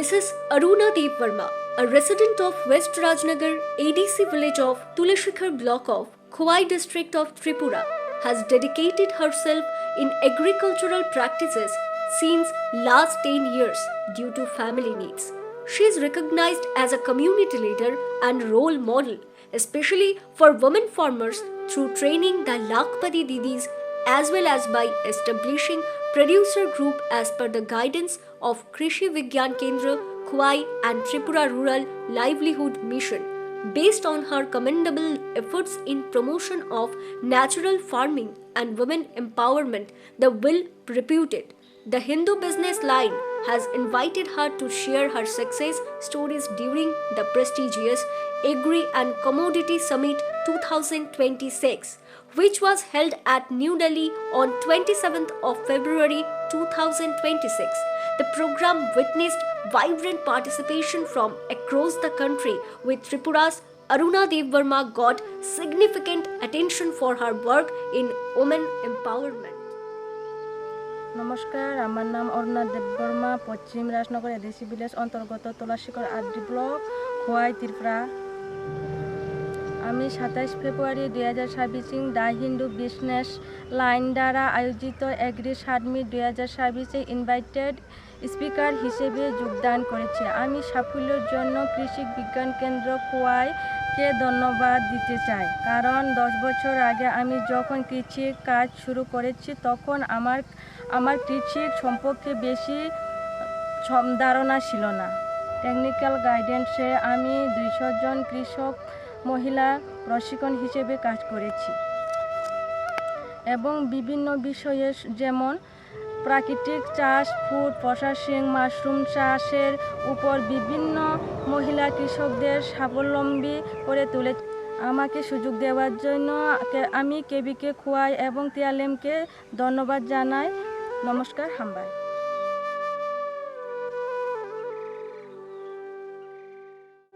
Mrs. Aruna Dev Verma, a resident of West Rajnagar, ADC village of Tulashikar block of Khowai district of Tripura, has dedicated herself in agricultural practices since last 10 years due to family needs. She is recognized as a community leader and role model, especially for women farmers through training the Lakhpati Didis as well as by establishing producer group as per the guidance of Krishi Vigyan Kendra, Khowai and Tripura Rural Livelihood Mission. Based on her commendable efforts in promotion of natural farming and women empowerment, the well reputed The Hindu Business Line has invited her to share her success stories during the prestigious Agri and Commodity Summit 2026, which was held at New Delhi on 27th of February 2026. The program witnessed vibrant participation from across the country, with Tripura's Aruna Dev Verma got significant attention for her work in women empowerment. নমস্কার, আমার নাম অরুণা দেব বর্মা, পশ্চিম Rajnagar ADC village অন্তর্গত তুলাশিকর RD block, Khowai, Tripura. আমি 27 ফেব্রুয়ারি 2026 the Hindu business line দ্বারা আয়োজিত agri summit 2026 invited speaker হিসেবে যোগদান করেছি। আমি সাফল্যের জন্য কৃষি বিজ্ঞান কেন্দ্র খোয়াইকে ধন্যবাদ দিতে চাই, কারণ 10 বছর আগে আমি যখন কৃষির কাজ শুরু করেছি তখন আমার কৃষি সম্পর্কে বেশি ধারণা ছিল না। টেকনিক্যাল গাইডেন্সে আমি 200 জন কৃষক মহিলা প্রশিক্ষণ হিসেবে কাজ করেছি এবং বিভিন্ন বিষয়ে যেমন প্রাকৃতিক চাষ, ফুড প্রসেসিং, মাশরুম চাষের উপর বিভিন্ন মহিলা কৃষকদের স্বাবলম্বী করে তুলেছি। আমাকে সুযোগ দেওয়ার জন্য আমি কেবিকে, খোয়াই এবং টিএলএমকে ধন্যবাদ জানাই। নমস্কার, হামবাই।